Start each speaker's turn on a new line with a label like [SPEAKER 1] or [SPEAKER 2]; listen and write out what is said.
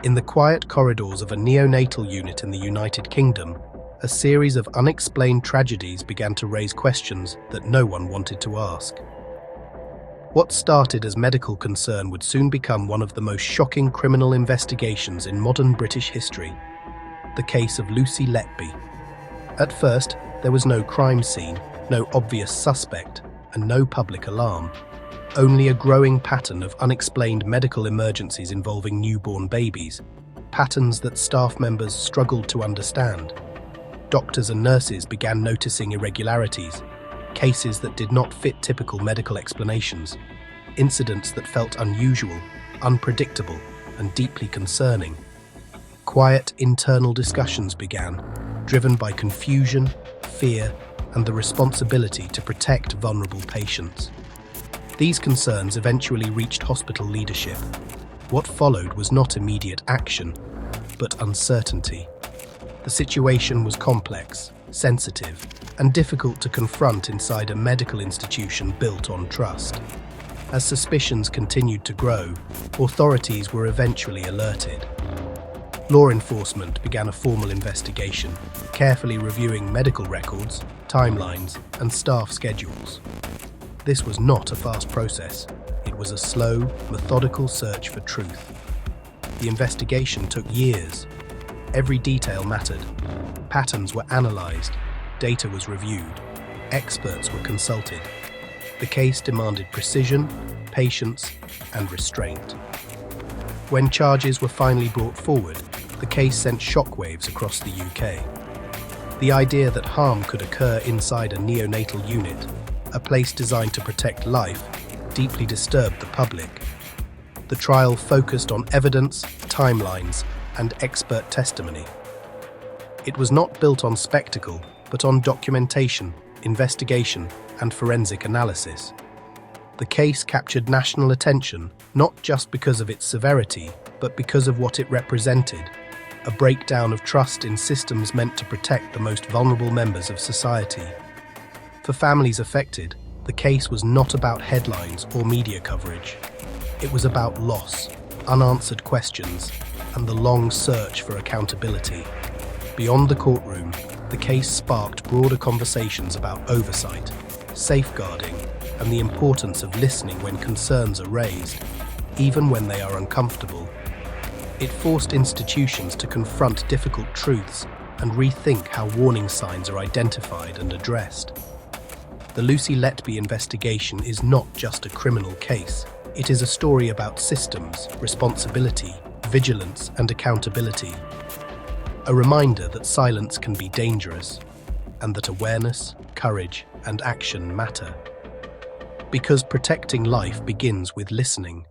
[SPEAKER 1] In the quiet corridors of a neonatal unit in the United Kingdom, a series of unexplained tragedies began to raise questions that no one wanted to ask. What started as medical concern would soon become one of the most shocking criminal investigations in modern British history: the case of Lucy Letby. At first, there was no crime scene, no obvious suspect, and no public alarm. Only a growing pattern of unexplained medical emergencies involving newborn babies, patterns that staff members struggled to understand. Doctors and nurses began noticing irregularities, cases that did not fit typical medical explanations, incidents that felt unusual, unpredictable, and deeply concerning. Quiet internal discussions began, driven by confusion, fear, and the responsibility to protect vulnerable patients. These concerns eventually reached hospital leadership. What followed was not immediate action, but uncertainty. The situation was complex, sensitive, and difficult to confront inside a medical institution built on trust. As suspicions continued to grow, authorities were eventually alerted. Law enforcement began a formal investigation, carefully reviewing medical records, timelines, and staff schedules. This was not a fast process. It was a slow, methodical search for truth. The investigation took years. Every detail mattered. Patterns were analyzed, data was reviewed, experts were consulted. The case demanded precision, patience, and restraint. When charges were finally brought forward, the case sent shockwaves across the UK. The idea that harm could occur inside a neonatal unit, a place designed to protect life, deeply disturbed the public. The trial focused on evidence, timelines, and expert testimony. It was not built on spectacle, but on documentation, investigation, and forensic analysis. The case captured national attention, not just because of its severity, but because of what it represented: a breakdown of trust in systems meant to protect the most vulnerable members of society. For families affected, the case was not about headlines or media coverage. It was about loss, unanswered questions, and the long search for accountability. Beyond the courtroom, the case sparked broader conversations about oversight, safeguarding, and the importance of listening when concerns are raised, even when they are uncomfortable. It forced institutions to confront difficult truths and rethink how warning signs are identified and addressed. The Lucy Letby investigation is not just a criminal case. It is a story about systems, responsibility, vigilance, and accountability. A reminder that silence can be dangerous, and that awareness, courage, and action matter. Because protecting life begins with listening.